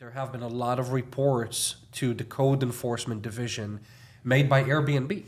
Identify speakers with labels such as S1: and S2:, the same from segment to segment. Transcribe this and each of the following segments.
S1: There have been a lot of reports to the Code Enforcement Division made by Airbnb.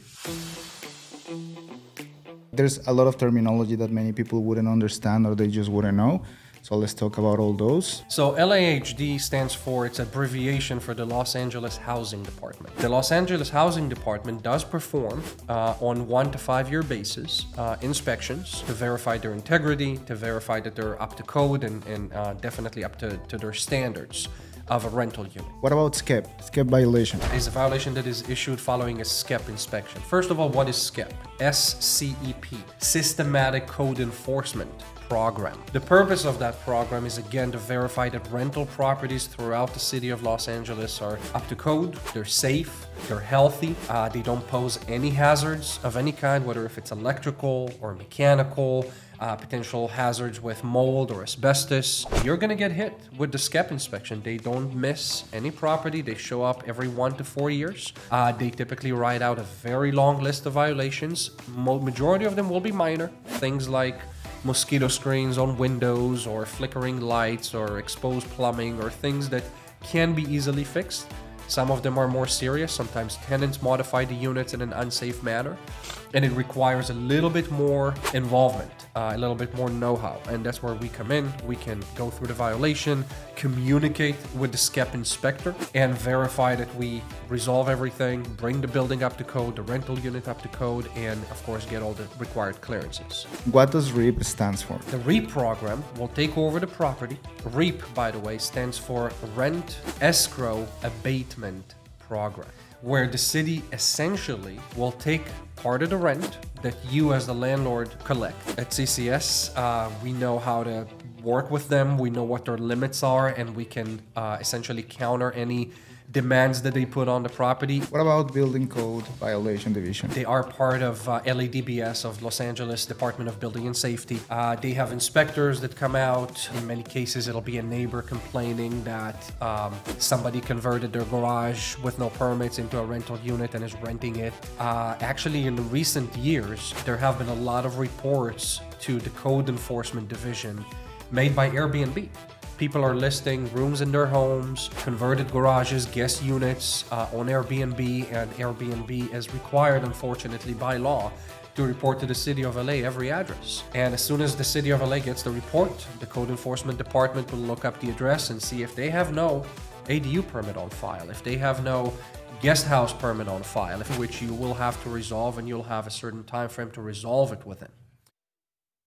S2: There's a lot of terminology that many people wouldn't understand or they just wouldn't know. So let's talk about all those.
S1: So LAHD stands for, it's abbreviation for the Los Angeles Housing Department. The Los Angeles Housing Department does perform on 1 to 5 year basis inspections to verify their integrity, to verify that they're up to code and definitely up to their standards of a rental unit.
S2: What about SCEP? SCEP violation.
S1: It's a violation that is issued following a SCEP inspection. First of all, what is SCEP? S-C-E-P, Systematic Code Enforcement Program. The purpose of that program is again to verify that rental properties throughout the city of Los Angeles are up to code, they're safe, they're healthy, they don't pose any hazards of any kind, whether if it's electrical or mechanical, potential hazards with mold or asbestos. You're gonna get hit with the SCEP inspection. They don't miss any property. They show up every 1 to 4 years. They typically write out a very long list of violations. Majority of them will be minor. Things like mosquito screens on windows or flickering lights or exposed plumbing or things that can be easily fixed. Some of them are more serious. Sometimes tenants modify the units in an unsafe manner, and it requires a little bit more involvement, a little bit more know-how. And that's where we come in. We can go through the violation, communicate with the SCEP inspector, and verify that we resolve everything, bring the building up to code, the rental unit up to code, and of course get all the required clearances.
S2: What does REAP stands for?
S1: The REAP program will take over the property. REAP, by the way, stands for Rent Escrow Abatement Program, where the city essentially will take part of the rent that you as the landlord collect. At CCS, we know how to work with them, we know what their limits are, and we can essentially counter any demands that they put on the property.
S2: What about Building Code Violation Division?
S1: They are part of LADBS of Los Angeles Department of Building and Safety. They have inspectors that come out. In many cases, it'll be a neighbor complaining that somebody converted their garage with no permits into a rental unit and is renting it. Actually, in the recent years, there have been a lot of reports to the Code Enforcement Division made by Airbnb. People are listing rooms in their homes, converted garages, guest units on Airbnb, and Airbnb is required, unfortunately, by law to report to the City of LA every address. And as soon as the City of LA gets the report, the Code Enforcement Department will look up the address and see if they have no ADU permit on file, if they have no guest house permit on file, which you will have to resolve, and you'll have a certain time frame to resolve it within.